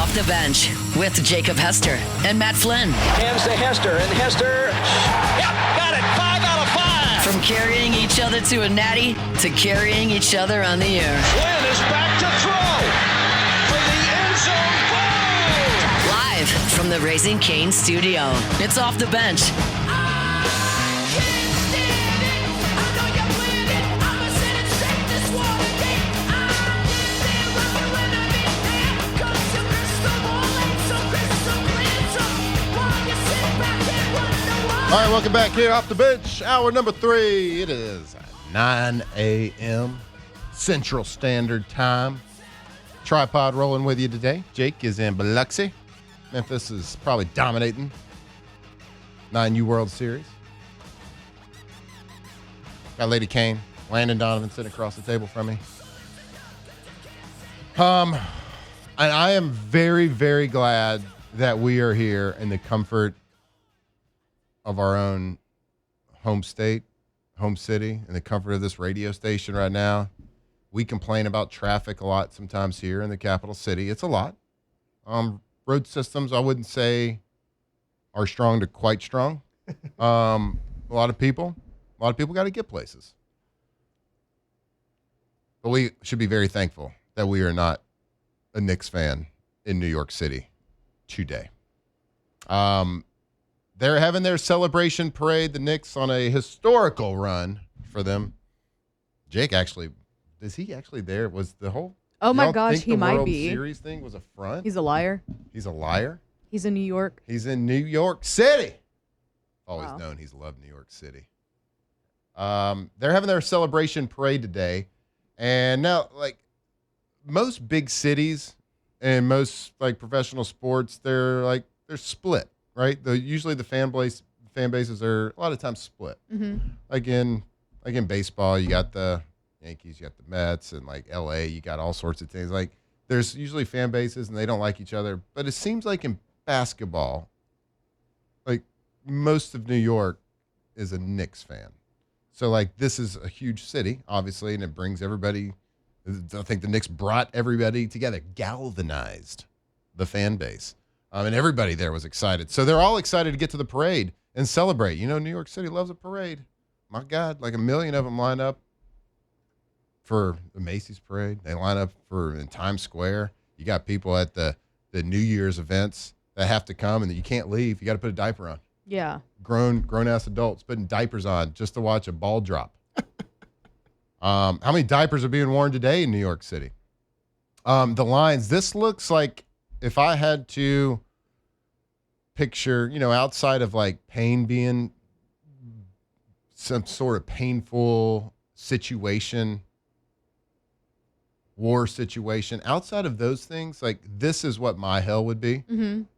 Off the Bench with Jacob Hester and Matt Flynn. Hands to Hester, and Hester, yep, got it, 5 out of 5. From carrying each other to a natty to carrying each other on the air. Flynn is back to throw for the end zone goal. Live from the Raising Cane studio, it's Off the Bench. All right, welcome back here off the bench. Hour number 3. It is 9 a.m. Central Standard Time. Tripod rolling with you today. Jake is in Biloxi. Memphis is probably dominating 9U World Series. Got Lady Kane, Landon Donovan sitting across the table from me. And I am very, very glad that we are here in the comfort of our own home state, home city, in the comfort of this radio station right now. We complain about traffic a lot sometimes here in the capital city. It's a lot. Road systems, I wouldn't say are strong to quite strong. A lot of people got to get places. But we should be very thankful that we are not a Knicks fan in New York City today. They're having their celebration parade, the Knicks, on a historical run for them. Jake actually, is he actually there? Was the whole Oh my gosh, he might World be. Series thing was a front? He's a liar. He's a liar? He's in New York. He's in New York City. Always Wow. known he's loved New York City. They're having their celebration parade today. And now, like, most big cities and most, like, professional sports, they're split. Right, usually the fan bases are a lot of times split. Mm-hmm. Like in baseball, you got the Yankees, you got the Mets, and like LA, you got all sorts of things. Like there's usually fan bases and they don't like each other. But it seems like in basketball, like most of New York is a Knicks fan. So like this is a huge city, obviously, and it brings everybody. I think the Knicks brought everybody together, galvanized the fan base. And everybody there was excited. So they're all excited to get to the parade and celebrate. You know, New York City loves a parade. My God, like 1 million of them line up for the Macy's parade. They line up in Times Square. You got people at the New Year's events that have to come, and you can't leave. You got to put a diaper on. Yeah. Grown-ass adults putting diapers on just to watch a ball drop. How many diapers are being worn today in New York City? The lines, this looks like if I had to picture, outside of like pain being some sort of painful situation, war situation, outside of those things, like this is what my hell would be,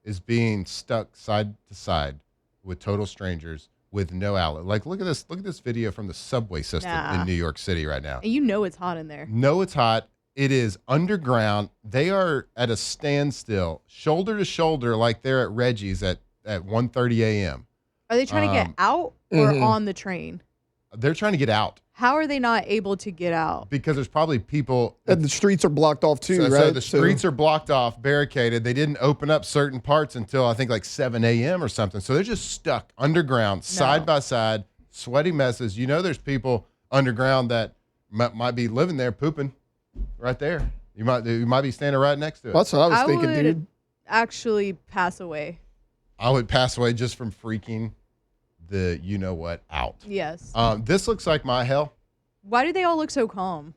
is being stuck side to side with total strangers with no outlet. Like, look at this video from the subway system in New York City right now. And you know it's hot in there. No, it's hot. It is underground. They are at a standstill, shoulder to shoulder, like they're at Reggie's at 1:30 a.m. Are they trying to get out or on the train? They're trying to get out. How are they not able to get out? Because there's probably people. And the streets are blocked off too, right? So the streets are blocked off, barricaded. They didn't open up certain parts until I think like 7 a.m. or something. So they're just stuck underground, side by side, sweaty messes. You know, there's people underground that might be living there pooping. Right there. You might be standing right next to it. That's what I was thinking, would dude. actually pass away. I would pass away just from freaking the you-know-what out. Yes. This looks like my hell. Why do they all look so calm?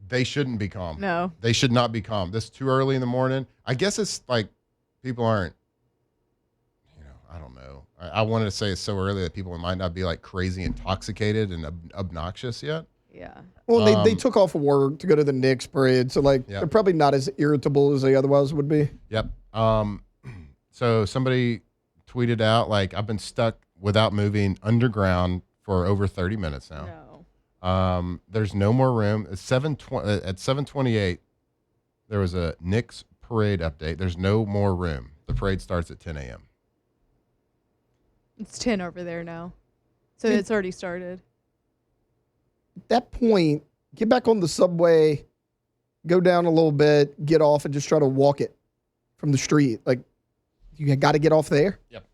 They shouldn't be calm. No. They should not be calm. This is too early in the morning. I guess it's like people aren't, I don't know. I wanted to say it's so early that people might not be like crazy intoxicated and obnoxious yet. Yeah. Well, they took off of work to go to the Knicks parade, so they're probably not as irritable as they otherwise would be. Yep. So somebody tweeted out, like, I've been stuck without moving underground for over 30 minutes now. No. There's no more room. At 7:28, there was a Knicks parade update. There's no more room. The parade starts at 10 a.m. It's 10 over there now. So it's already started. At that point, get back on the subway, go down a little bit, get off, and just try to walk it from the street. Like, you got to get off there. Yep.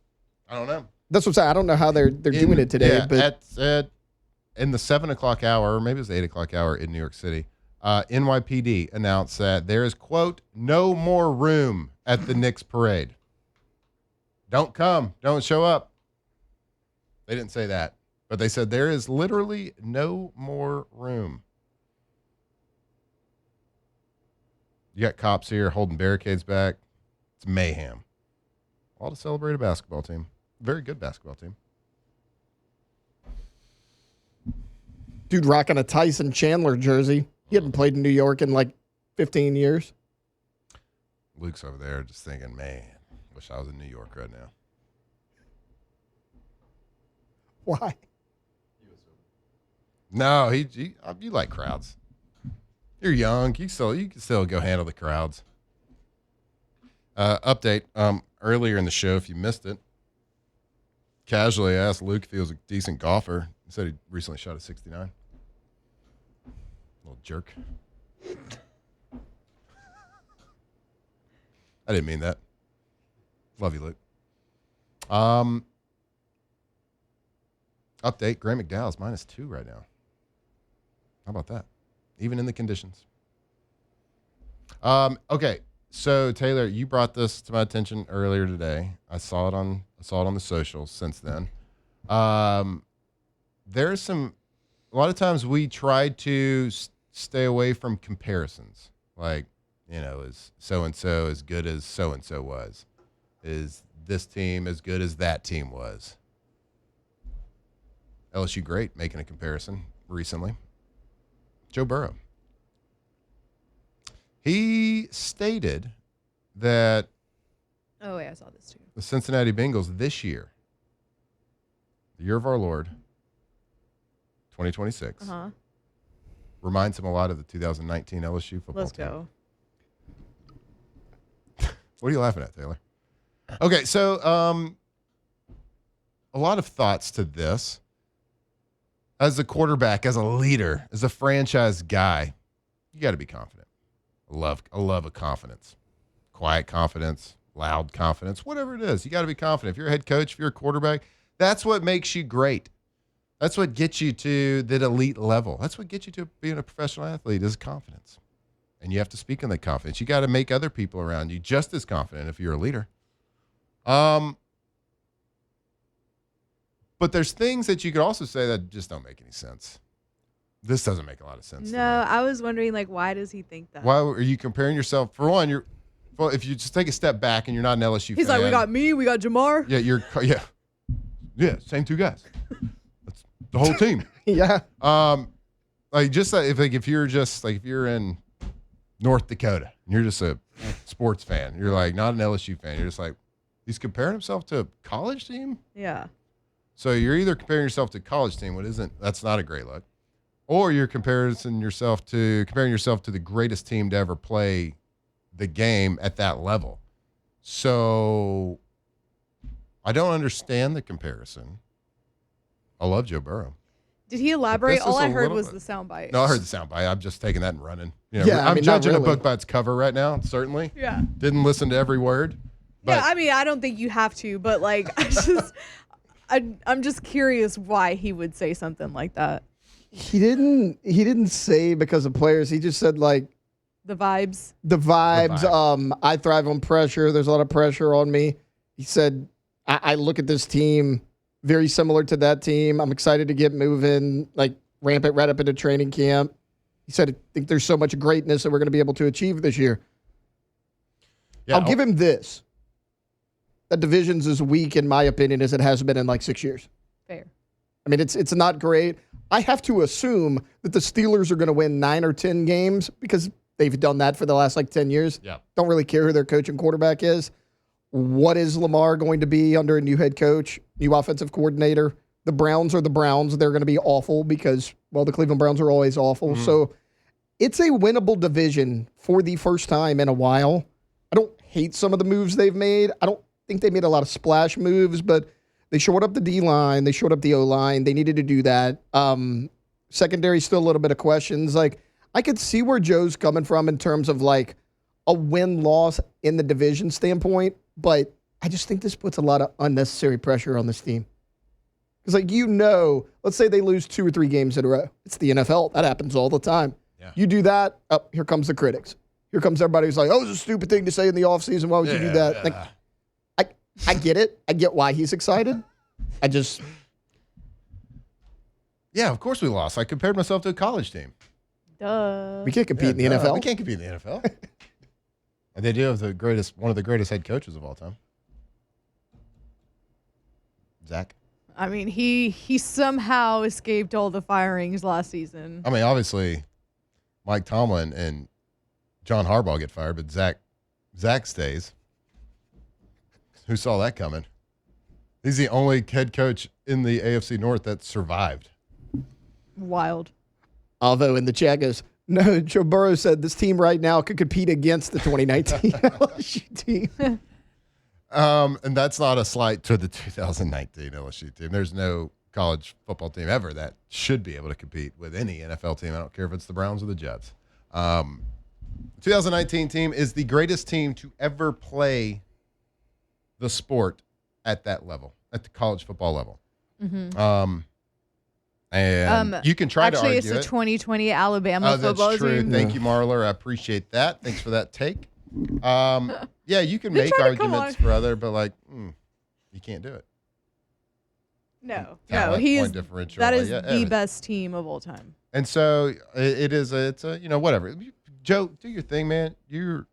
I don't know. That's what I'm saying. I don't know how they're doing it today. Yeah, but in the 7 o'clock hour, or maybe it was the 8 o'clock hour in New York City, NYPD announced that there is, quote, no more room at the Knicks parade. Don't come. Don't show up. They didn't say that, but they said there is literally no more room. You got cops here holding barricades back. It's mayhem. All to celebrate a basketball team. Very good basketball team. Dude rocking a Tyson Chandler jersey. He hadn't played in New York in like 15 years. Luke's over there just thinking, man, wish I was in New York right now. Why? No, you like crowds. You're young. You can still go handle the crowds. Update. Earlier in the show, if you missed it, casually asked Luke if he was a decent golfer. He said he recently shot a 69. Little jerk. I didn't mean that. Love you, Luke. Update. Graham McDowell's -2 right now. How about that? Even in the conditions. Okay. So Taylor, you brought this to my attention earlier today. I saw it on the socials since then. There's a lot of times we try to stay away from comparisons. Like, is so-and-so as good as so-and-so was? Is this team as good as that team was? LSU great, making a comparison recently. Joe Burrow. He stated that Oh, yeah, I saw this too. the Cincinnati Bengals this year, the year of our Lord, 2026, reminds him a lot of the 2019 LSU football Let's team. go. What are you laughing at, Taylor? Okay, so a lot of thoughts to this. As a quarterback, as a leader, as a franchise guy, you got to be confident. I love a confidence. Quiet confidence, loud confidence, whatever it is. You got to be confident. If you're a head coach, if you're a quarterback, that's what makes you great. That's what gets you to that elite level. That's what gets you to being a professional athlete is confidence. And you have to speak in that confidence. You got to make other people around you just as confident if you're a leader. But there's things that you could also say that just don't make any sense. This doesn't make a lot of sense. No, I was wondering, why does he think that? Why are you comparing yourself? For one, if you just take a step back and you're not an LSU fan. He's like, we got me, we got Jamar. Yeah, same two guys. That's the whole team. Yeah. If you're in North Dakota and you're just a sports fan, you're like not an LSU fan. You're just like, he's comparing himself to a college team. Yeah. So you're either comparing yourself to a college team, that's not a great look, or you're comparing yourself to the greatest team to ever play the game at that level. So I don't understand the comparison. I love Joe Burrow. Did he elaborate? All I heard was the soundbite. No, I heard the soundbite. I'm just taking that and running. I'm judging a book by its cover right now, certainly. Yeah. Didn't listen to every word. But I don't think you have to, but I'm just curious why he would say something like that. He didn't say because of players. He just said the vibes. The vibes. I thrive on pressure. There's a lot of pressure on me. He said, I look at this team very similar to that team. I'm excited to get moving, ramp it right up into training camp. He said, I think there's so much greatness that we're going to be able to achieve this year. Yeah, I'll give him this. That division's as weak, in my opinion, as it has been in 6 years. Fair. I mean, it's not great. I have to assume that the Steelers are going to win 9 or 10 games because they've done that for the last 10 years. Yeah. Don't really care who their coach and quarterback is. What is Lamar going to be under a new head coach, new offensive coordinator? The Browns are the Browns. They're going to be awful because, the Cleveland Browns are always awful. Mm-hmm. So it's a winnable division for the first time in a while. I don't hate some of the moves they've made. I don't think they made a lot of splash moves, but they shored up the D-line. They shored up the O-line. They needed to do that. Secondary, still a little bit of questions. I could see where Joe's coming from in terms of, a win-loss in the division standpoint, but I just think this puts a lot of unnecessary pressure on this team. Because, let's say they lose 2 or 3 games in a row. It's the NFL. That happens all the time. Yeah. You do that, here comes the critics. Here comes everybody who's like, oh, it's a stupid thing to say in the offseason. Why would you do that? Like, I get it. I get why he's excited. Yeah, of course we lost. I compared myself to a college team. Duh. We can't compete in the NFL. We can't compete in the NFL. And they do have one of the greatest head coaches of all time. Zach. I mean, he somehow escaped all the firings last season. I mean, obviously, Mike Tomlin and John Harbaugh get fired, but Zach stays. Who saw that coming? He's the only head coach in the AFC North that survived. Wild. Although in the chat goes, no, Joe Burrow said this team right now could compete against the 2019 LSU team. And that's not a slight to the 2019 LSU team. There's no college football team ever that should be able to compete with any NFL team. I don't care if it's the Browns or the Jets. 2019 team is the greatest team to ever play the sport at that level, at the college football level. Mm-hmm. And you can try to argue it's the 2020 Alabama football that's true. team. Thank you, Marler. I appreciate that. Thanks for that take. Yeah, you can make arguments for other, but you can't do it. No, Talent, he point is. Differential, That is the best team of all time. And so it's whatever. Joe, do your thing, man. You're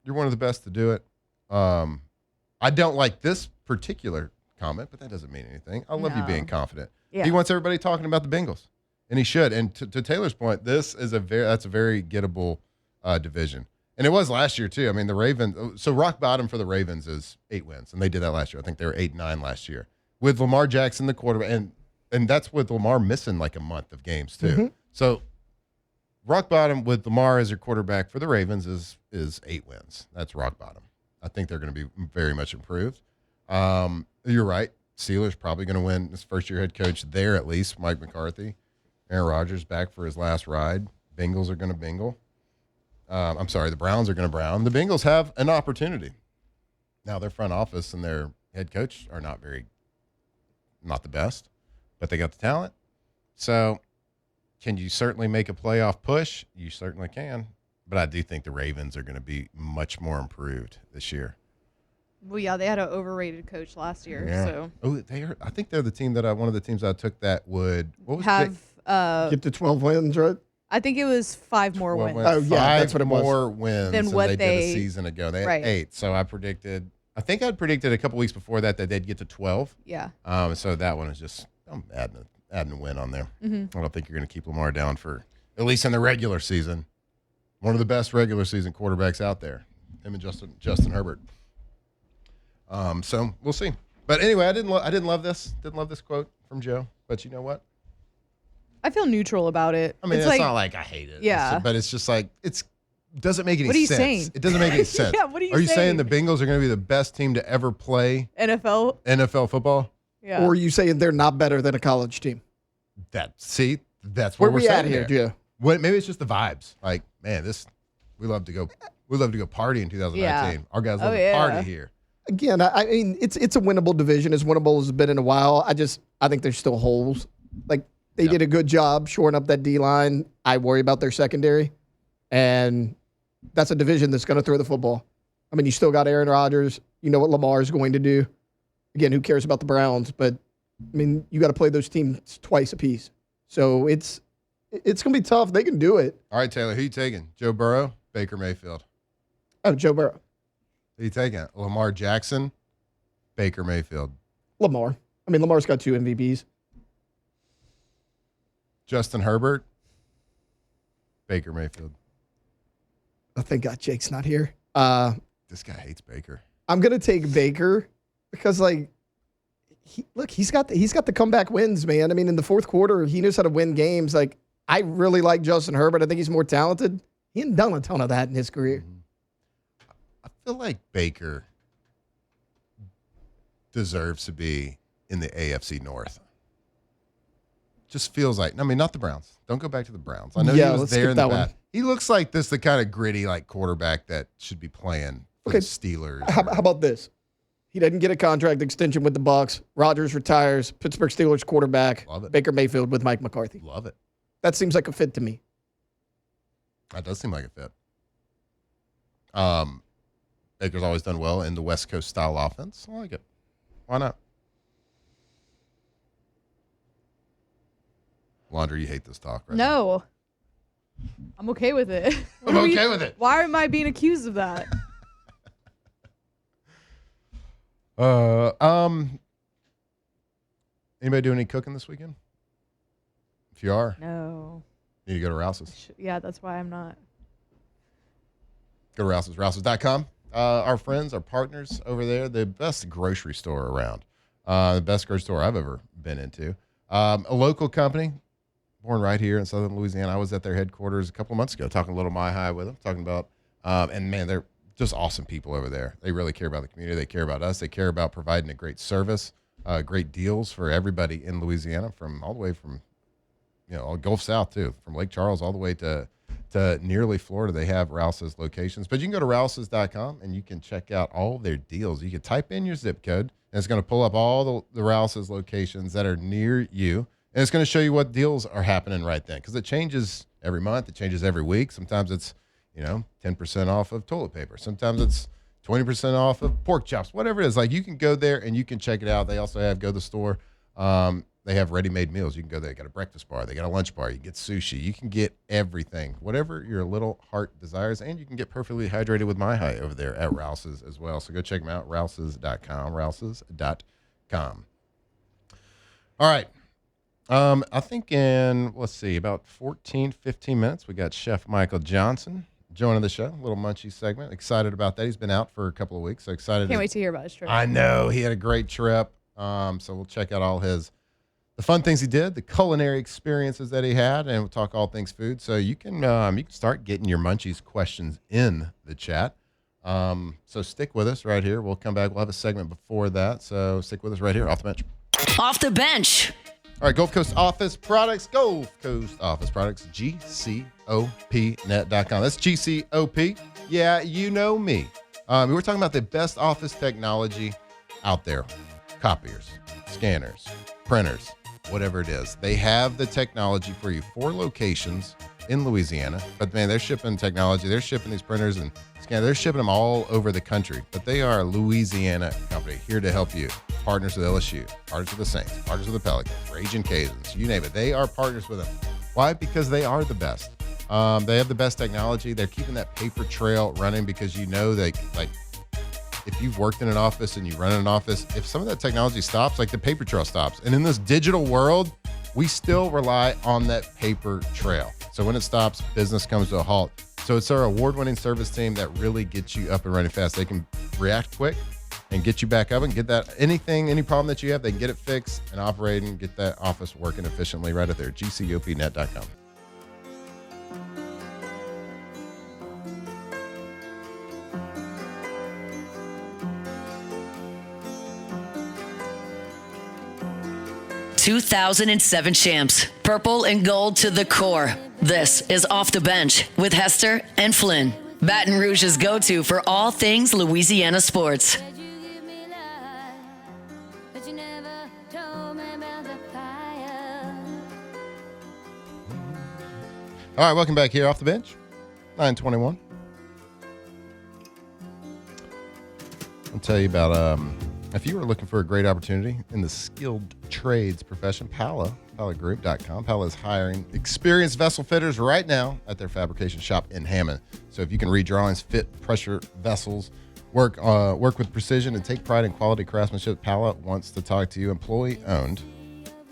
one of the best to do it. I don't like this particular comment, but that doesn't mean anything. I love you being confident. Yeah. He wants everybody talking about the Bengals, and he should. And to Taylor's point, that's a very gettable division, and it was last year too. I mean, the Ravens. So rock bottom for the Ravens is 8 wins, and they did that last year. I think they were 8-9 last year with Lamar Jackson the quarterback, and that's with Lamar missing like a month of games too. Mm-hmm. So rock bottom with Lamar as your quarterback for the Ravens is 8 wins. That's rock bottom. I think they're going to be very much improved. You're right. Steelers probably going to win his first-year head coach there at least, Mike McCarthy. Aaron Rodgers back for his last ride. Bengals are going to bingle. The Browns are going to brown. The Bengals have an opportunity. Now, their front office and their head coach are not the best, but they got the talent. So can you certainly make a playoff push? You certainly can. But I do think the Ravens are going to be much more improved this year. Well, yeah, they had an overrated coach last year. Yeah. So I think they're the team one of the teams I took that would get to 12 wins, right? I think it was 5 more wins. Oh yeah, that's what it was. 5 more wins than what they did a season ago. They had 8. So I predicted a couple weeks before that they'd get to 12. Yeah. So that one is just adding a win on there. Mm-hmm. I don't think you're going to keep Lamar down for at least in the regular season. One of the best regular season quarterbacks out there, him and Justin Herbert. So we'll see. But anyway, I didn't love this. Didn't love this quote from Joe. But you know what? I feel neutral about it. I mean, it's not like I hate it. Yeah. But it's just like doesn't make any sense. What are you saying? It doesn't make any sense. Yeah, what are you saying? Are you saying the Bengals are going to be the best team to ever play NFL football? Yeah. Or are you saying they're not better than a college team? That's where we're we at saying here, Joe. Maybe it's just the vibes. Like, man, we love to go party in 2019. Yeah. Our guys love to party here. Again, I mean, it's a winnable division, as winnable as it's been in a while. I think there's still holes. Like, they did a good job shoring up that D-line. I worry about their secondary. And that's a division that's going to throw the football. I mean, you still got Aaron Rodgers. You know what Lamar is going to do. Again, who cares about the Browns? But, I mean, you got to play those teams twice apiece. So it's going to be tough. They can do it. All right, Taylor, who you taking? Joe Burrow, Baker Mayfield? Oh, Joe Burrow. Who you taking? Lamar Jackson, Baker Mayfield? Lamar. I mean, Lamar's got 2 MVPs. Justin Herbert, Baker Mayfield? Oh, thank God Jake's not here. This guy hates Baker. I'm going to take Baker because, like, he's got the comeback wins, man. I mean, in the fourth quarter, he knows how to win games. Like, I really like Justin Herbert. I think he's more talented. He hasn't done a ton of that in his career. I feel like Baker deserves to be in the AFC North. just feels like. I mean, not the Browns. Don't go back to the Browns. I know Yeah, he was let's there skip in the that one. past. He looks like the kind of gritty like quarterback that should be playing for the Steelers. How about this? He doesn't get a contract extension with the Bucs. Rodgers retires. Pittsburgh Steelers quarterback. Love it. Baker Mayfield with Mike McCarthy. Love it. That seems like a fit to me. That does seem like a fit. Baker's always done well in the West Coast style offense. I like it. Why not? Laundry, you hate this talk, right? No. I'm okay with it. I'm okay with it. Why am I being accused of that? Anybody doing any cooking this weekend? If you are, No. you need to go to Rouse's. Yeah, that's why I'm not. Go to Rouse's, Rouse's.com. Our friends, our partners over there, the best grocery store around. The best grocery store I've ever been into. A local company, born right here in southern Louisiana. I was at their headquarters a couple months ago talking a little Mile High with them, talking about, and man, they're just awesome people over there. They really care about the community. They care about us. They care about providing a great service, great deals for everybody in Louisiana, from all the way from, Gulf South too, from Lake Charles all the way to nearly Florida. They have Rouse's locations, but you can go to Rouse's.com and you can check out all their deals. You can type in your zip code and it's going to pull up all the Rouse's locations that are near you. And it's going to show you what deals are happening right then, because it changes every month. It changes every week. Sometimes it's, 10% off of toilet paper. Sometimes it's 20% off of pork chops, whatever it is. Like, you can go there and you can check it out. They also have go to the store. They have ready-made meals. You can go there. They got a breakfast bar. They got a lunch bar. You can get sushi. You can get everything, whatever your little heart desires. And you can get perfectly hydrated with My High over there at Rouse's as well. So go check them out, Rouse's.com, Rouse's.com. All right. I think in, about 14, 15 minutes, we got Chef Michael Johnson joining the show, a little Munchies segment. Excited about that. He's been out for a couple of weeks, so excited. Can't wait to hear about his trip. I know. He had a great trip. So we'll check out all the fun things he did, the culinary experiences that he had, and we'll talk all things food. So you can start getting your Munchies questions in the chat. So stick with us right here. We'll come back. We'll have a segment before that. So stick with us right here, Off the Bench. Off the bench. All right, Gulf Coast Office Products, GCOPnet.com. That's GCOP. Yeah, you know me. We're talking about the best office technology out there. Copiers, scanners, printers, whatever it is. They have the technology for you. 4 locations in Louisiana. But, man, they're shipping technology. They're shipping these printers and scanners. They're shipping them all over the country. But they are a Louisiana company here to help you. Partners with LSU, partners with the Saints, partners with the Pelicans, Raging Cajuns, you name it. They are partners with them. Why? Because they are the best. They have the best technology. They're keeping that paper trail running because if you've worked in an office and you run in an office, if some of that technology stops, the paper trail stops. And in this digital world, we still rely on that paper trail. So when it stops, business comes to a halt. So it's our award-winning service team that really gets you up and running fast. They can react quick and get you back up and get that any problem that you have, they can get it fixed and operating, get that office working efficiently right at there. GCOPnet.com. ...2007 champs. Purple and gold to the core. This is Off the Bench with Hester and Flynn. Baton Rouge's go-to for all things Louisiana sports. All right, welcome back here Off the Bench. 9:21. I'll tell you about if you were looking for a great opportunity in the skilled trades profession, PalaGroup.com. Pala is hiring experienced vessel fitters right now at their fabrication shop in Hammond. So if you can read drawings, fit pressure vessels, work with precision, and take pride in quality craftsmanship, Pala wants to talk to you. Employee owned.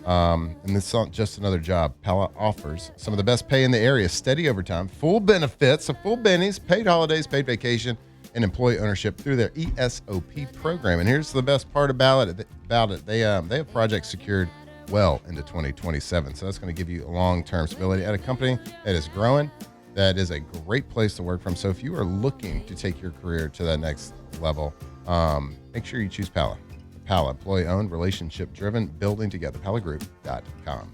And this isn't just another job. Pala offers some of the best pay in the area, steady overtime, full benefits, so full bennies, paid holidays, paid vacation, and employee ownership through their ESOP program. And here's the best part about it. They have projects secured well into 2027. So that's going to give you a long-term stability at a company that is growing. That is a great place to work from. So if you are looking to take your career to that next level, make sure you choose Pala. Pala, employee-owned, relationship-driven, building together. PalaGroup.com.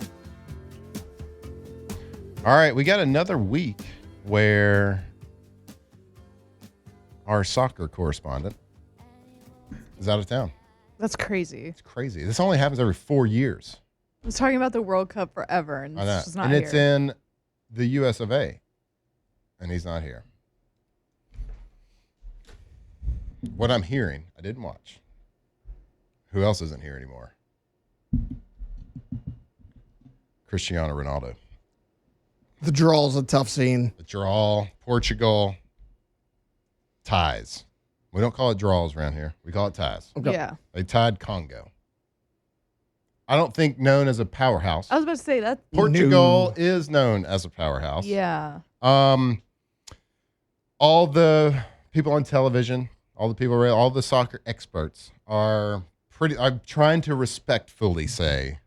All right, we got another week where our soccer correspondent is out of town. That's crazy. It's crazy. This only happens every 4 years. I was talking about the World Cup forever, and I know. it's just not And here. it's in the US of A. And he's not here. What I'm hearing, I didn't watch. Who else isn't here anymore? Cristiano Ronaldo. The draw's a tough scene. The draw, Portugal, ties. We don't call it draws around here. We call it ties. Okay. Yeah. They tied Congo. I don't think known as a powerhouse. I was about to say that. Portugal is known as a powerhouse. Yeah. All the people on television, all the soccer experts are pretty. I'm trying to respectfully say,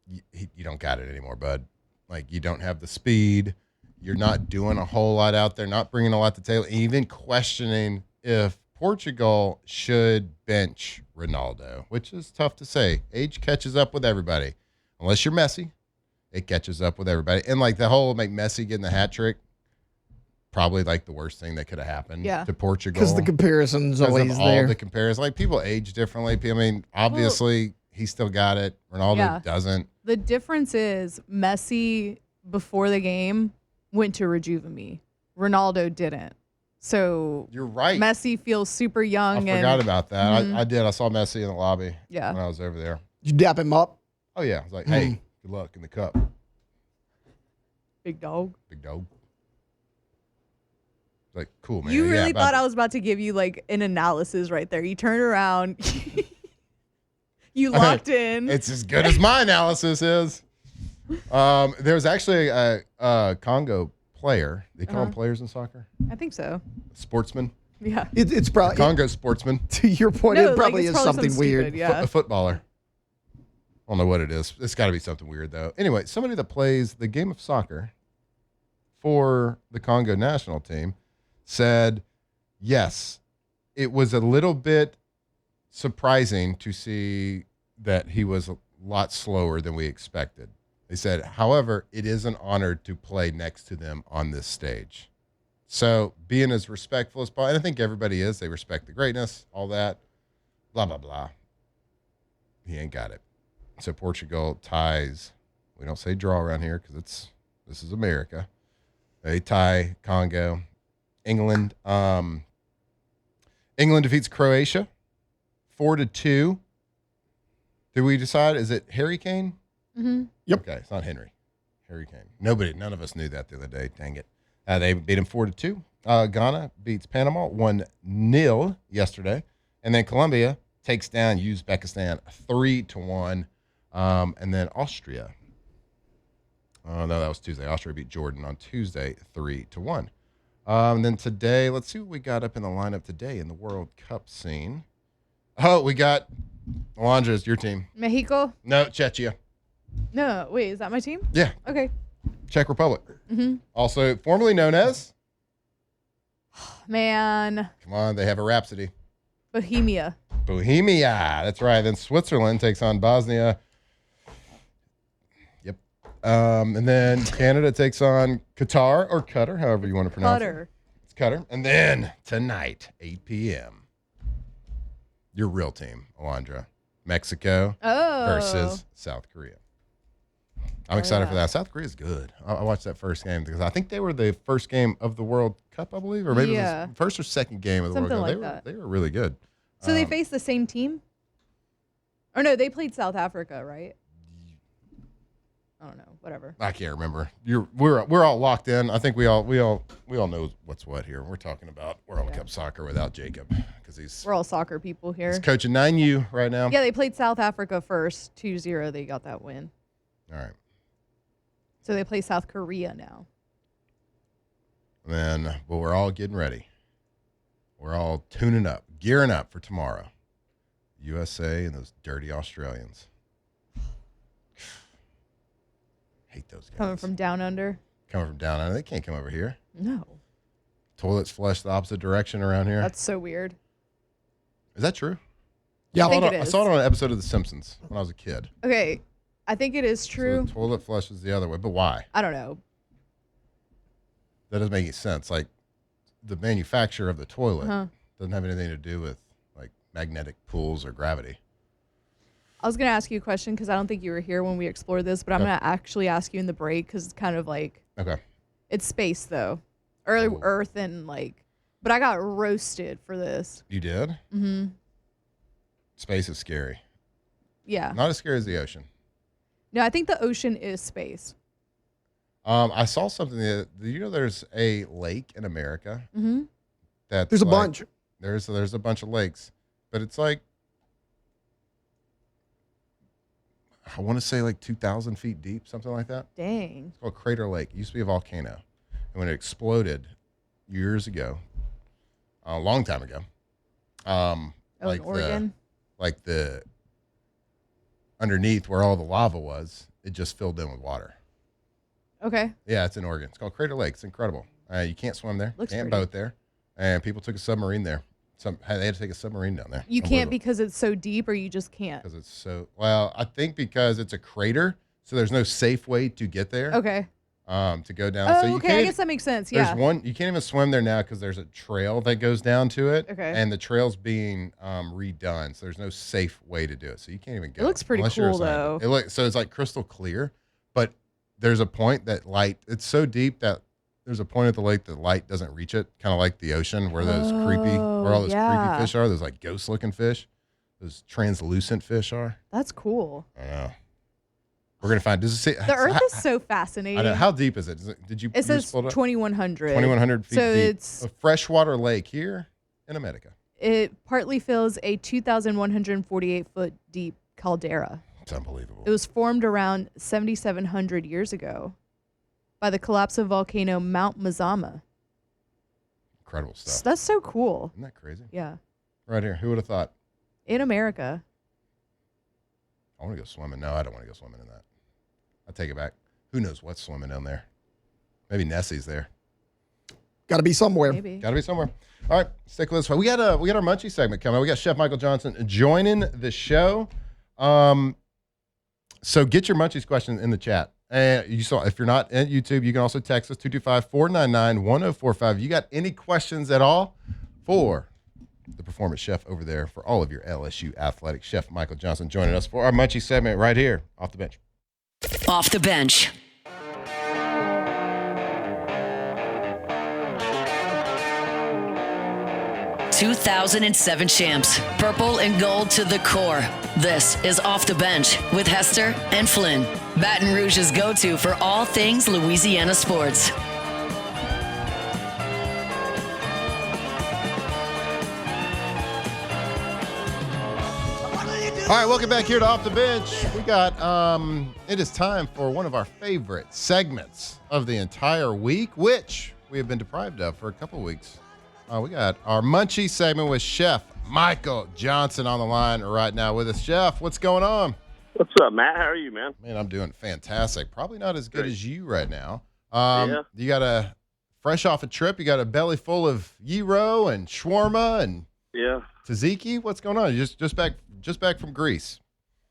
you don't got it anymore, bud. Like, you don't have the speed. You're not doing a whole lot out there. Not bringing a lot to the table. Even questioning if Portugal should bench Ronaldo, which is tough to say. Age catches up with everybody, unless you're Messi. It catches up with everybody, and like the whole Messi getting the hat trick. Probably like the worst thing that could have happened to Portugal. Because the comparison's always all there. the comparisons. Like, people age differently. I mean, obviously, he still got it. Ronaldo doesn't. The difference is Messi, before the game, went to Rejuve. Ronaldo didn't. So You're right. Messi feels super young. I forgot about that. I did. I saw Messi in the lobby when I was over there. Did you dap him up? Oh, yeah. I was like, hey, good luck in the cup. Big dog. Big dog. Like, cool, man. You really thought I was about to give you like an analysis right there. You turned around. You locked in. It's as good as my analysis is. There was actually a Congo player. They call them players in soccer? I think so. Sportsman. Yeah. It's probably Congo sportsman. to your point. No, It probably is something weird. Stupid, yeah. A footballer. I don't know what it is. It's got to be something weird, though. Anyway, somebody that plays the game of soccer for the Congo national team said, yes, it was a little bit surprising to see that he was a lot slower than we expected. They said, however, it is an honor to play next to them on this stage. So being as respectful as possible, and I think everybody is, they respect the greatness, all that, blah, blah, blah. He ain't got it. So Portugal ties. We don't say draw around here because this is America. They tie Congo. England defeats Croatia 4-2. Did we decide? Is it Harry Kane? Mm-hmm. Yep. Okay, it's not Henry. Harry Kane. None of us knew that the other day. Dang it. They beat him 4-2. Ghana beats Panama 1-0 yesterday. And then Colombia takes down Uzbekistan 3-1. And then Austria. Oh, no, that was Tuesday. Austria beat Jordan on Tuesday 3-1. And then today, let's see what we got up in the lineup today in the World Cup scene. Oh, we got Alondra, it's your team. Mexico? No, Czechia. No, wait, is that my team? Yeah, Okay. Czech Republic. Mm-hmm. Also formerly known as, Man, come on, they have a rhapsody. Bohemia. Bohemia. That's right. Then Switzerland takes on Bosnia. Yep. And then Canada takes on Qatar or Qatar, however you want to pronounce it. It's Qatar. And then tonight, 8 p.m., your real team, Alondra, Mexico versus South Korea. I'm excited for that. South Korea's good. I watched that first game because I think they were the first game of the World Cup, I believe, or maybe it was the first or second game of the Something World Cup. like that. They were really good. So they faced the same team? Or no, they played South Africa, right? I don't know. Whatever. I can't remember. We're all locked in. I think we all know what's what here. We're talking about World Cup soccer without Jacob because We're all soccer people here. he's coaching 9U right now. Yeah, they played South Africa first, 2-0. They got that win. All right. So they play South Korea now. And then, well, we're all getting ready. We're all tuning up, gearing up for tomorrow. USA and those dirty Australians. Hate those guys. Coming from down under? Coming from down under. They can't come over here. No. Toilets flush the opposite direction around here. That's so weird. Is that true? Yeah, I think it I is. saw it on an episode of The Simpsons when I was a kid. Okay. I think it is So true. the toilet flushes the other way, but why? I don't know. That doesn't make any sense. Like the manufacturer of the toilet Uh-huh. doesn't have anything to do with like magnetic pulls or gravity. I was going to ask you a question because I don't think you were here when we explored this, but I'm Okay. going to actually ask you in the break because it's kind of like, Okay. it's space though. Or Oh. Earth and like, but I got roasted for this. You did? Mm-hmm. Space is scary. Yeah. Not as scary as the ocean. No, I think the ocean is space. I saw something that, do you know there's a lake in America Mm-hmm. that's There's a like- bunch. There's a bunch of lakes, but it's like, I want to say like 2,000 feet deep, something like that. Dang. It's called Crater Lake. It used to be a volcano. And when it exploded years ago, a long time ago, Oh, like in Oregon? the underneath where all the lava was, it just filled in with water. Okay. Yeah, it's in Oregon. It's called Crater Lake. It's incredible. You can't swim there. Looks Can't pretty. boat there. And people took a submarine there. They had to take a submarine down there. You can't because it's so deep or you just can't. Because it's so, well, I think because it's a crater, so there's no safe way to get there. Okay. To go down. Oh, so you okay. can't, I guess that makes sense. there's Yeah. one, you can't even swim there now because there's a trail that goes down to it. Okay. And the trail's being redone, so there's no safe way to do it. So you can't even go. looks pretty unless you're a cool, though. scientist. So it's like crystal clear, but there's a point that light, it's so deep that there's a point at the lake that light doesn't reach it, kind of like the ocean where those creepy, where all those yeah. creepy fish are, those like ghost looking fish, those translucent fish are. That's cool. I know. We're gonna find. Does it say The Earth is so fascinating. I know. How deep is it? Did you? It you says just pulled it up? 2,100. 2,100 feet So deep. it's A freshwater lake here in America. it partly fills a 2,148 foot deep caldera. It's unbelievable. It was formed around 7,700 years ago by the collapse of volcano Mount Mazama. Incredible stuff. That's so cool. Isn't that crazy? Yeah. Right here. Who would have thought? In America. I want to go swimming. No, I don't want to go swimming in that. I take it back. Who knows what's swimming down there? Maybe Nessie's there. Got to be somewhere. Maybe. Got to be somewhere. All right, stick with us. We got our Munchie segment coming. We got Chef Michael Johnson joining the show. So get your Munchies questions in the chat. And you saw, if you're not at YouTube, you can also text us 225-499-1045. You got any questions at all for the performance chef over there for all of your LSU athletics? Chef Michael Johnson joining us for our Munchie segment right here off the bench. Off the bench. ...2007 champs, purple and gold to the core. This is Off the Bench with Hester and Flynn. Baton Rouge's go-to for all things Louisiana sports. All right, welcome back here to Off the Bench. We got, it is time for one of our favorite segments of the entire week, which we have been deprived of for a couple of weeks. We got our Munchie segment with Chef Michael Johnson on the line right now with us. Chef, what's going on? What's up, Matt? How are you, man? Man, I'm doing fantastic. Probably not as good Great. as you right now. Yeah. You got fresh off a trip, you got a belly full of gyro and shawarma and Yeah. tzatziki. What's going on? You just back from Greece.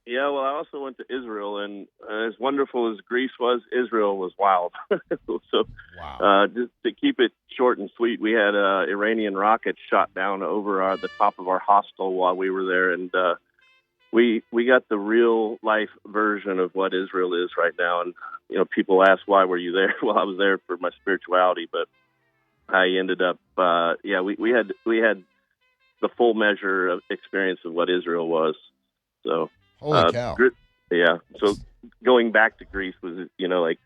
Yeah, well, I also went to Israel, and as wonderful as Greece was, Israel was wild. So, Wow. just to keep it short and sweet, we had Iranian rockets shot down over the top of our hostel while we were there, and we got the real life version of what Israel is right now. And you know, people ask, why were you there? Well, I was there for my spirituality, but I ended up, we had the full measure of experience of what Israel was. So. Holy cow. Yeah. So going back to Greece was, like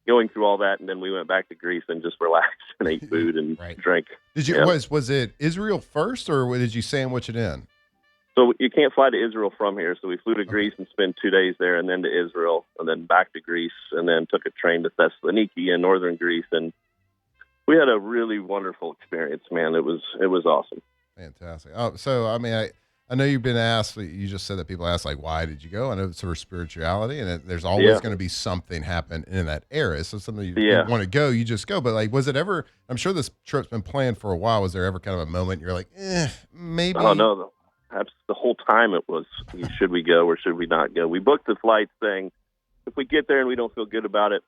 going through all that, and then we went back to Greece and just relaxed and ate food and Right. drank. Did you was it Israel first, or did you sandwich it in? So you can't fly to Israel from here. So we flew to Greece and spent 2 days there, and then to Israel, and then back to Greece, and then took a train to Thessaloniki in northern Greece, and we had a really wonderful experience, man. It was awesome. Fantastic. Oh, so I mean, I know you've been asked. You just said that people ask, like, why did you go? I know it's sort of spirituality, and there's always going to be something happen in that area. So something you want to go, you just go. But like, was it ever? I'm sure this trip's been planned for a while. Was there ever kind of a moment you're like, maybe? Oh no, that's the whole time it was. Should we go or should we not go? We booked the flight saying if we get there and we don't feel good about it,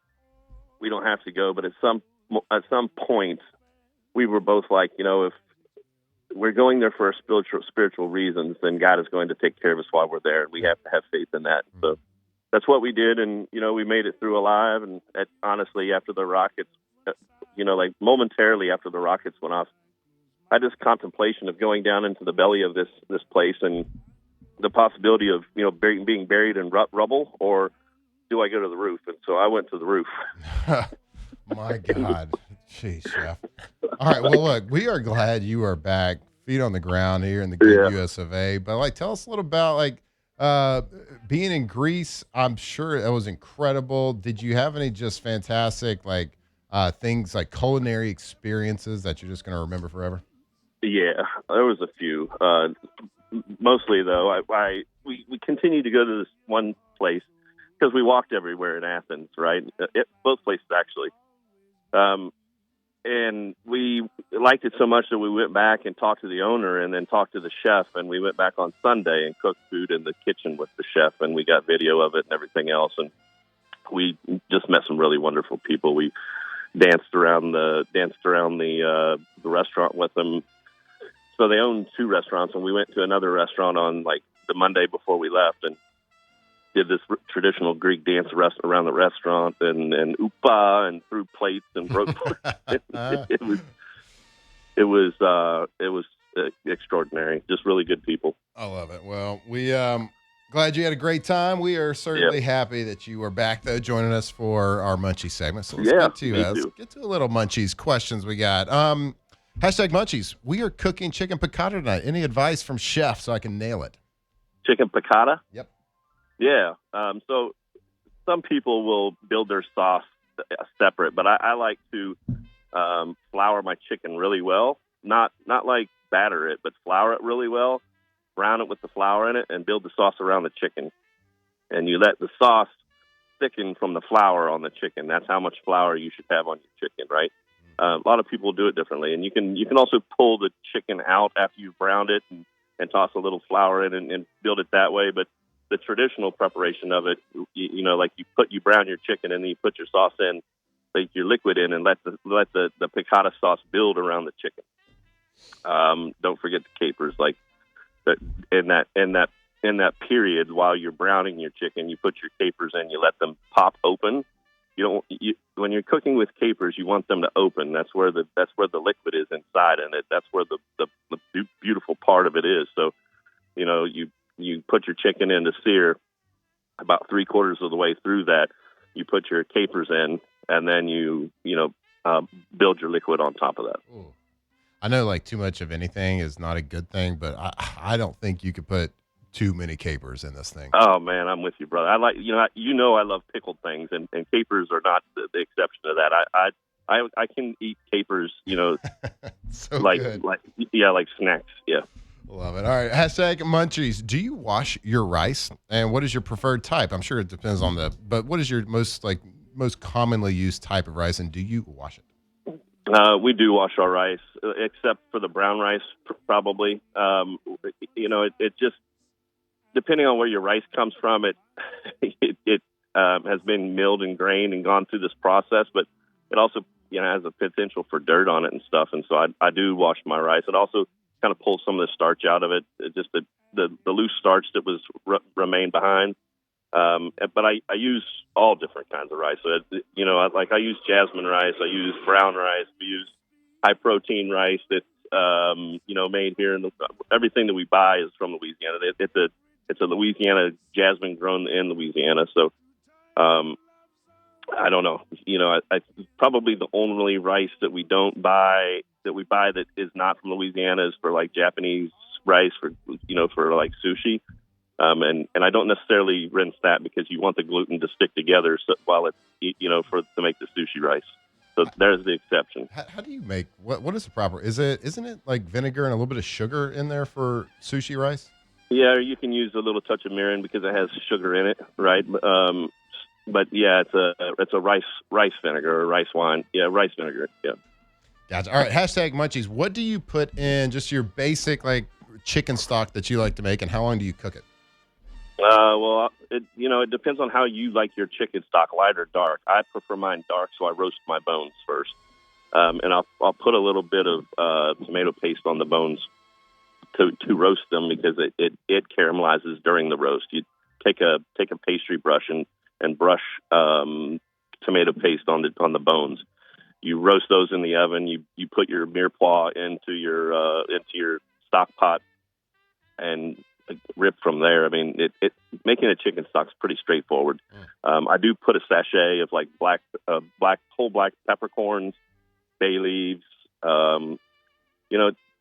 we don't have to go. But at some point, we were both like, if we're going there for spiritual reasons, then God is going to take care of us while we're there. We have to have faith in that. So that's what we did, and we made it through alive. And honestly, after the Rockets, momentarily after the Rockets went off, I had this contemplation of going down into the belly of this place and the possibility of being buried in rubble, or do I go to the roof? And so I went to the roof. My God. Jeez, Jeff. All right. Well, look, we are glad you are back, feet on the ground here in the good US of A. But tell us a little about being in Greece. I'm sure that was incredible. Did you have any just fantastic things like culinary experiences that you're just going to remember forever? Yeah, there was a few. Mostly though, we continued to go to this one place because we walked everywhere in Athens, right? Both places actually. And we liked it so much that we went back and talked to the owner and then talked to the chef. And we went back on Sunday and cooked food in the kitchen with the chef, and we got video of it and everything else. And we just met some really wonderful people. We danced around the restaurant with them. So they own 2 restaurants, and we went to another restaurant on the Monday before we left and did this traditional Greek dance around the restaurant and upa and threw plates and broke plates. It was extraordinary. Just really good people. I love it. Well, we glad you had a great time. We are certainly happy that you are back though, joining us for our Munchies segment. So let's get to a little Munchies questions we got. Hashtag Munchies. We are cooking chicken piccata tonight. Any advice from chef so I can nail it? Chicken piccata? Yep. Yeah. So some people will build their sauce separate, but I like to flour my chicken really well. Not like batter it, but flour it really well. Brown it with the flour in it and build the sauce around the chicken. And you let the sauce thicken from the flour on the chicken. That's how much flour you should have on your chicken, right? A lot of people do it differently, and you can also pull the chicken out after you've browned it and toss a little flour in and build it that way. But the traditional preparation of it, you brown your chicken and then you put your sauce in, your liquid in, and let the piccata sauce build around the chicken. Don't forget the capers. In that period while you're browning your chicken, you put your capers in, you let them pop open. When you're cooking with capers, you want them to open. That's where the liquid is inside, and that's where the beautiful part of it is. So, you put your chicken in to sear. About 3/4 of the way through that, you put your capers in, and then you build your liquid on top of that. Ooh. I know too much of anything is not a good thing, but I don't think you could put too many capers in this thing. Oh man, I'm with you, brother. I like I love pickled things, and capers are not the exception to that. I can eat capers, so good. like snacks. Yeah. Love it. All right. Hashtag Munchies. Do you wash your rice? And what is your preferred type? I'm sure it depends on but what is your most commonly used type of rice, and do you wash it? We do wash our rice, except for the brown rice, probably. It just, depending on where your rice comes from, it has been milled and grained and gone through this process, but it also has a potential for dirt on it and stuff. And so I do wash my rice. It also kind of pulls some of the starch out of it, just the loose starch that was remained behind. But I use all different kinds of rice. So, I use jasmine rice, I use brown rice, we use high protein rice that's made here. Everything that we buy is from Louisiana. It's a Louisiana jasmine grown in Louisiana. So, I don't know. I probably the only rice that we buy that is not from Louisiana is for Japanese rice for sushi. And I don't necessarily rinse that because you want the gluten to stick together while it's to make the sushi rice. So there's the exception. How do you make what is the proper? Isn't it like vinegar and a little bit of sugar in there for sushi rice? Yeah, you can use a little touch of mirin because it has sugar in it, right? But yeah, it's a rice vinegar or rice wine. Yeah, rice vinegar. Yeah. Gotcha. All right. Hashtag Munchies. What do you put in just your basic chicken stock that you like to make, and how long do you cook it? Well, it depends on how you like your chicken stock, light or dark. I prefer mine dark, so I roast my bones first, and I'll put a little bit of tomato paste on the bones to roast them because it caramelizes during the roast. You take a pastry brush and brush tomato paste on the bones. You roast those in the oven. You put your mirepoix into your stock pot and rip from there. I mean, making a chicken stock is pretty straightforward. I do put a sachet of like whole black peppercorns, bay leaves.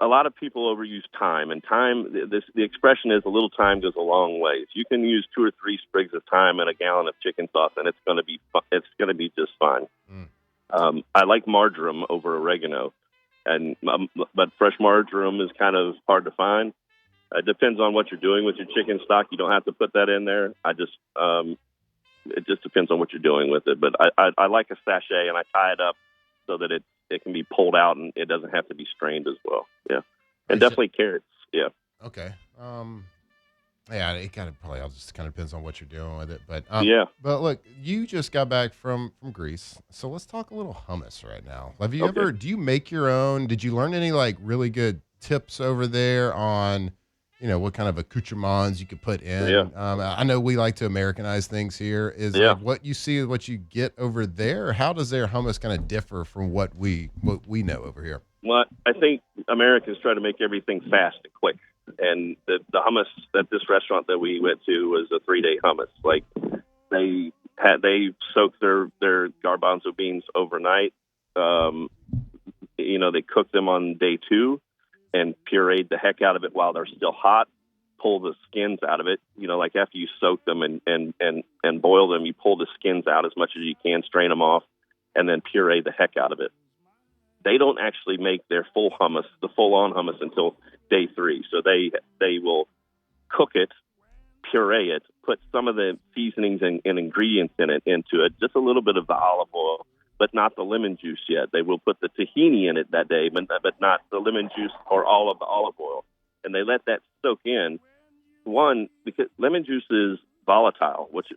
A lot of people overuse thyme, and the expression is a little thyme goes a long way. If you can use 2 or 3 sprigs of thyme in a gallon of chicken sauce, and it's going to be just fine. I like marjoram over oregano, but fresh marjoram is kind of hard to find. It depends on what you're doing with your chicken stock. You don't have to put that in there. It just depends on what you're doing with it. But I like a sachet, and I tie it up so that it can be pulled out and it doesn't have to be strained as well. Yeah, and definitely carrots. Yeah. Okay. Yeah, it kind of probably all just kind of depends on what you're doing with it. But yeah. But look, you just got back from Greece, so let's talk a little hummus right now. Have you ever? Do you make your own? Did you learn any like really good tips over there on, what kind of accoutrements you could put in? Yeah. I know we like to Americanize things here. Is like what you see is what you get over there? Or how does their hummus kind of differ from what we know over here? Well, I think Americans try to make everything fast and quick. And the hummus at this restaurant that we went to was a 3-day hummus. Like they soaked their garbanzo beans overnight. They cooked them on day 2 and pureed the heck out of it while they're still hot. Pull the skins out of it. Like after you soak them and boil them, you pull the skins out as much as you can, strain them off, and then puree the heck out of it. They don't actually make their full hummus, the full-on hummus, until day 3. So they will cook it, puree it, put some of the seasonings and ingredients into it, just a little bit of the olive oil, but not the lemon juice yet. They will put the tahini in it that day, but not the lemon juice or all of the olive oil. And they let that soak in. One, because lemon juice is volatile, which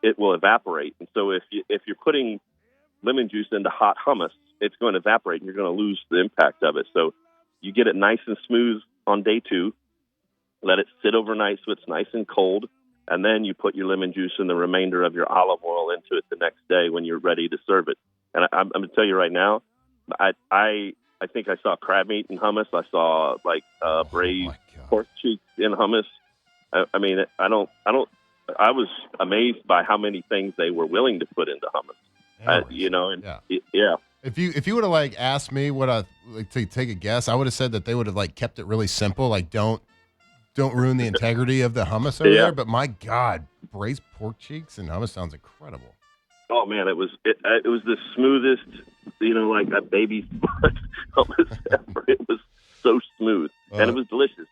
it will evaporate. And so if you're putting lemon juice into hot hummus, it's going to evaporate and you're going to lose the impact of it. So you get it nice and smooth on day 2, let it sit overnight so it's nice and cold, and then you put your lemon juice and the remainder of your olive oil into it the next day when you're ready to serve it. And I'm going to tell you right now, I think I saw crab meat in hummus. I saw braised pork cheeks in hummus. I was amazed by how many things they were willing to put into hummus. If you would have asked me what I to take a guess, I would have said that they would have kept it really simple, don't ruin the integrity of the hummus over there. But my God, braised pork cheeks and hummus sounds incredible. Oh man, it was the smoothest, like a baby's butt hummus ever. It was so smooth and it was delicious.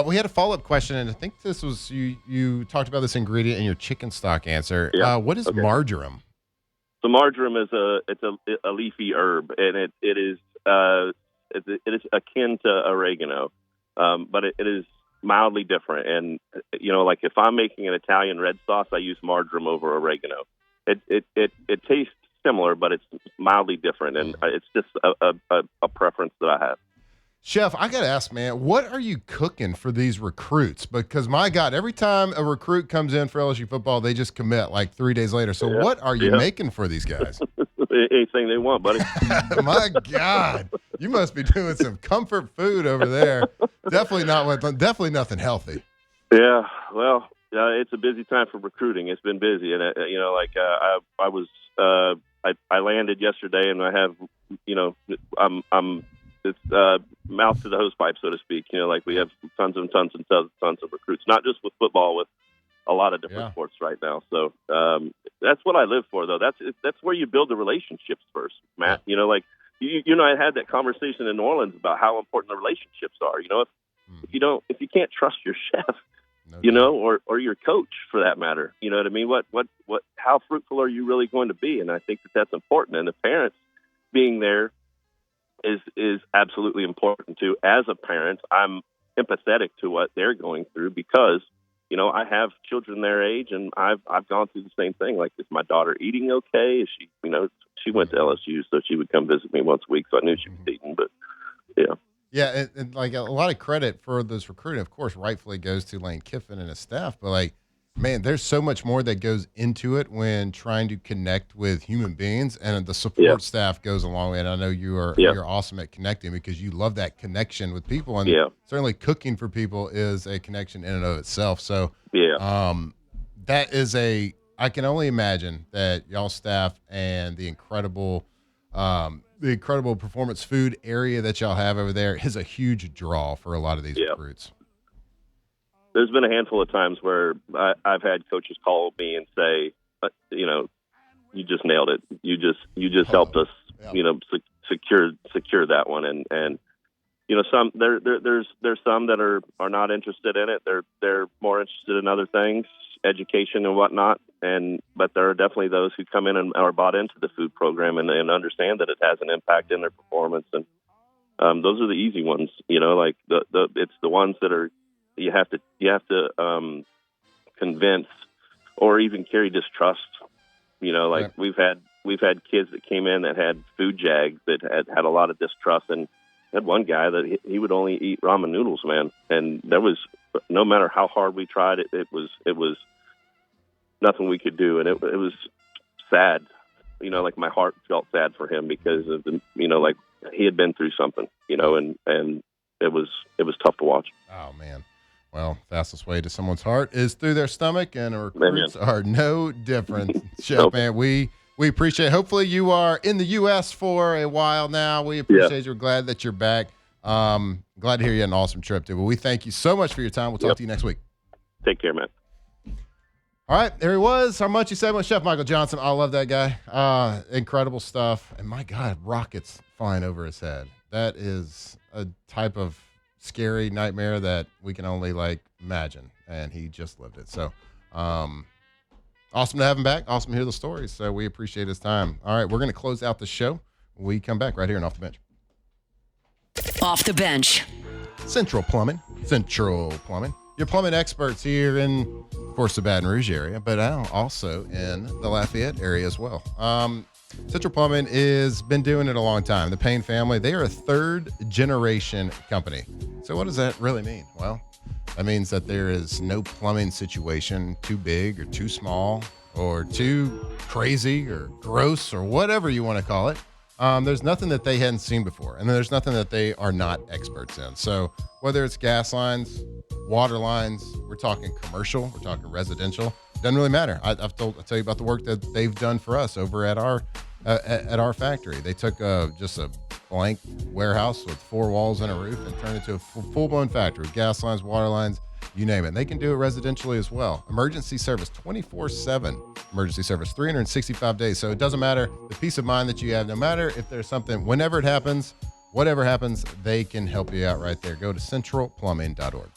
We had a follow-up question, and I think this was you talked about this ingredient in your chicken stock answer. Yeah. What is marjoram? So marjoram is a leafy herb, and it is akin to oregano, but it is mildly different. And if I'm making an Italian red sauce, I use marjoram over oregano. It tastes similar, but it's mildly different, and it's just a preference that I have. Chef, I got to ask, man, what are you cooking for these recruits? Because, my God, every time a recruit comes in for LSU football, they just commit 3 days later. So what are you making for these guys? Anything they want, buddy. My God. You must be doing some comfort food over there. Definitely nothing healthy. Yeah, well, it's a busy time for recruiting. It's been busy. And, I landed yesterday, and I have, it's mouth to the hose pipe, so to speak. We have tons and tons of recruits, not just with football, with a lot of different sports right now. So that's what I live for, though. That's where you build the relationships first, Matt. I had that conversation in New Orleans about how important the relationships are. If you can't trust your chef, or your coach for that matter, you know what I mean? How fruitful are you really going to be? And I think that's important. And the parents being there is absolutely important too. As a parent, I'm empathetic to what they're going through because I have children their age, and I've gone through the same thing. Like, is my daughter eating okay? Is she, she went to LSU, so she would come visit me once a week, so I knew she was eating. But yeah. Yeah, and like a lot of credit for this recruiting, of course, rightfully goes to Lane Kiffin and his staff. But like, man, there's so much more that goes into it when trying to connect with human beings, and the support staff goes a long way. And I know you're awesome at connecting because you love that connection with people, and certainly cooking for people is a connection in and of itself. So that is I can only imagine that y'all staff and the incredible performance food area that y'all have over there is a huge draw for a lot of these recruits. There's been a handful of times where I've had coaches call me and say, you just nailed it. You just helped us, secure that one. And some there's some that are not interested in it. They're more interested in other things, education and whatnot. But there are definitely those who come in and are bought into the food program and understand that it has an impact in their performance. And those are the easy ones, like it's the ones that are, you have to convince or even carry distrust. We've had kids that came in that had food jags that had a lot of distrust, and had one guy that he would only eat ramen noodles, man. And there was, no matter how hard we tried, it was nothing we could do, and it was sad. Like my heart felt sad for him because of like he had been through something, and it was tough to watch. Oh man. Well, fastest way to someone's heart is through their stomach, and recruits are no different. Chef, man, we appreciate it. Hopefully you are in the U.S. for a while now. We appreciate you. We're glad that you're back. Glad to hear you had an awesome trip, too. But we thank you so much for your time. We'll talk to you next week. Take care, man. All right, there he was, our Munchie segment, Chef Michael Johnson. I love that guy. Incredible stuff. And my God, rockets flying over his head. That is a type of scary nightmare that we can only imagine, and he just lived it. So awesome to have him back, awesome to hear the stories, so we appreciate his time. All right, we're going to close out the show when we come back right here on Off the Bench. Off the Bench. Central Plumbing, your plumbing experts here in, of course, the Baton Rouge area, but also in the Lafayette area as well. Central Plumbing has been doing it a long time. The Payne family, they are a third-generation company. So what does that really mean? Well, that means that there is no plumbing situation too big or too small or too crazy or gross or whatever you want to call it. There's nothing that they hadn't seen before, and there's nothing that they are not experts in. So whether it's gas lines, water lines, we're talking commercial, we're talking residential, doesn't really matter. I'll tell you about the work that they've done for us over at our factory. They took just a blank warehouse with 4 walls and a roof and turned it into a full-blown factory. Gas lines, water lines, you name it. And they can do it residentially as well. Emergency service, 24/7 emergency service, 365 days. So it doesn't matter the peace of mind that you have. No matter if there's something, whenever it happens, whatever happens, they can help you out right there. Go to centralplumbing.org.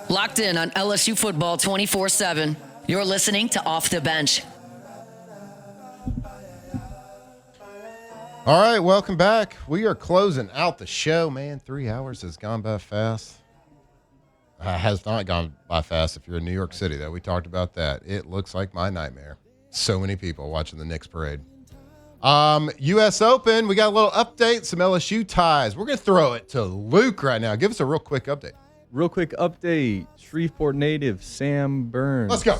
Locked in on LSU football 24/7. You're listening to Off the Bench. All right, welcome back. We are closing out the show, man. 3 hours has gone by fast. Has not gone by fast if you're in New York City, though. We talked about that. It looks like my nightmare. So many people watching the Knicks parade. U.S. Open, we got a little update, some LSU ties. We're going to throw it to Luke right now. Give us a real quick update. Real quick update. Shreveport native Sam Burns. Let's go.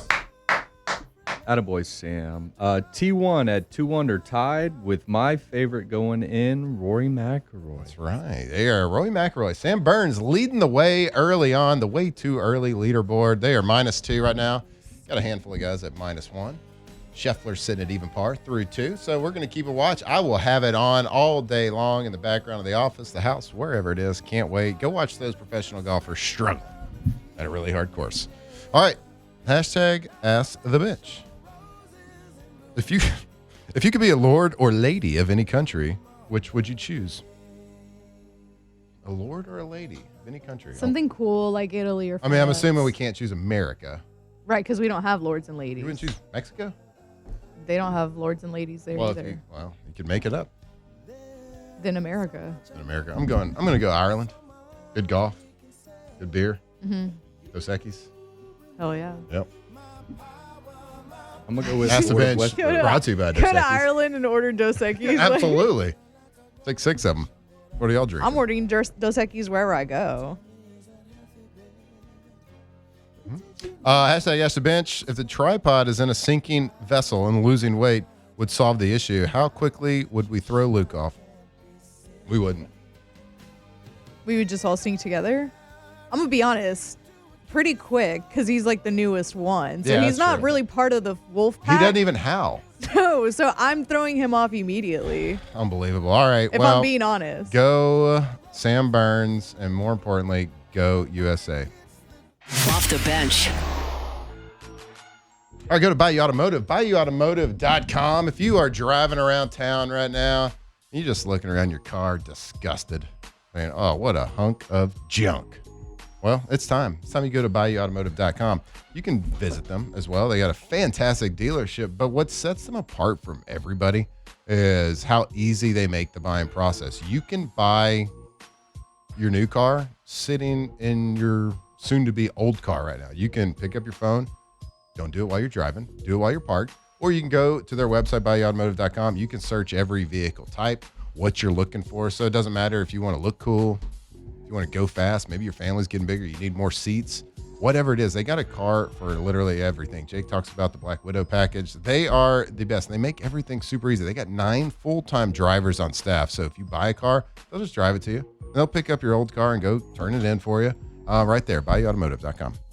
Attaboy, Sam. T1 at 2 under tied with my favorite going in, Rory McIlroy. That's right. They are Rory McIlroy. Sam Burns leading the way early on, the way too early leaderboard. They are -2 right now. Got a handful of guys at -1. Scheffler's sitting at even par through 2. So we're going to keep a watch. I will have it on all day long in the background of the office, the house, wherever it is. Can't wait. Go watch those professional golfers struggle at a really hard course. All right. Hashtag Ask the Bench. If you could be a lord or lady of any country, which would you choose? A lord or a lady of any country? Something cool like Italy or France. I mean, I'm assuming we can't choose America. Right, because we don't have lords and ladies. You wouldn't choose Mexico? They don't have lords and ladies there either. You could make it up. Then America. In America. I'm going to go Ireland. Good golf. Good beer. Dos Equis. Hell yeah. Yep. I'm gonna go with Ask the Order of bench. West- Brought to you by Dos Go to Equis. Ireland and order Dos Equis. Absolutely. Take 6 of them. What are y'all drinking? I'm ordering Dos Equis wherever I go. Hashtag Ask the Bench. If the tripod is in a sinking vessel and losing weight would solve the issue, how quickly would we throw Luke off? We wouldn't. We would just all sing together. I'm going to be honest. Pretty quick because he's like the newest one. So Yeah, he's that's not true. really part of the wolf He pack. doesn't even howl. No, so I'm throwing him off immediately. Unbelievable. All right. If well, I'm being honest. go Sam Burns, and more importantly, go USA. Off the bench. All right, go to Bayou Automotive, BayouAutomotive.com. If you are driving around town right now, you're just looking around your car disgusted. Man, oh, what a hunk of junk. Well, it's time. It's time you go to BayouAutomotive.com. You can visit them as well. They got a fantastic dealership, but what sets them apart from everybody is how easy they make the buying process. You can buy your new car sitting in your soon-to-be old car right now. You can pick up your phone. Don't do it while you're driving. Do it while you're parked. Or you can go to their website, BayouAutomotive.com. You can search every vehicle type, what you're looking for. So it doesn't matter if you want to look cool, if you want to go fast, maybe your family's getting bigger, you need more seats, whatever it is. They got a car for literally everything. Jake talks about the Black Widow package. They are the best. They make everything super easy. They got 9 full-time drivers on staff. So if you buy a car, they'll just drive it to you. And they'll pick up your old car and go turn it in for you right there, BayouAutomotive.com.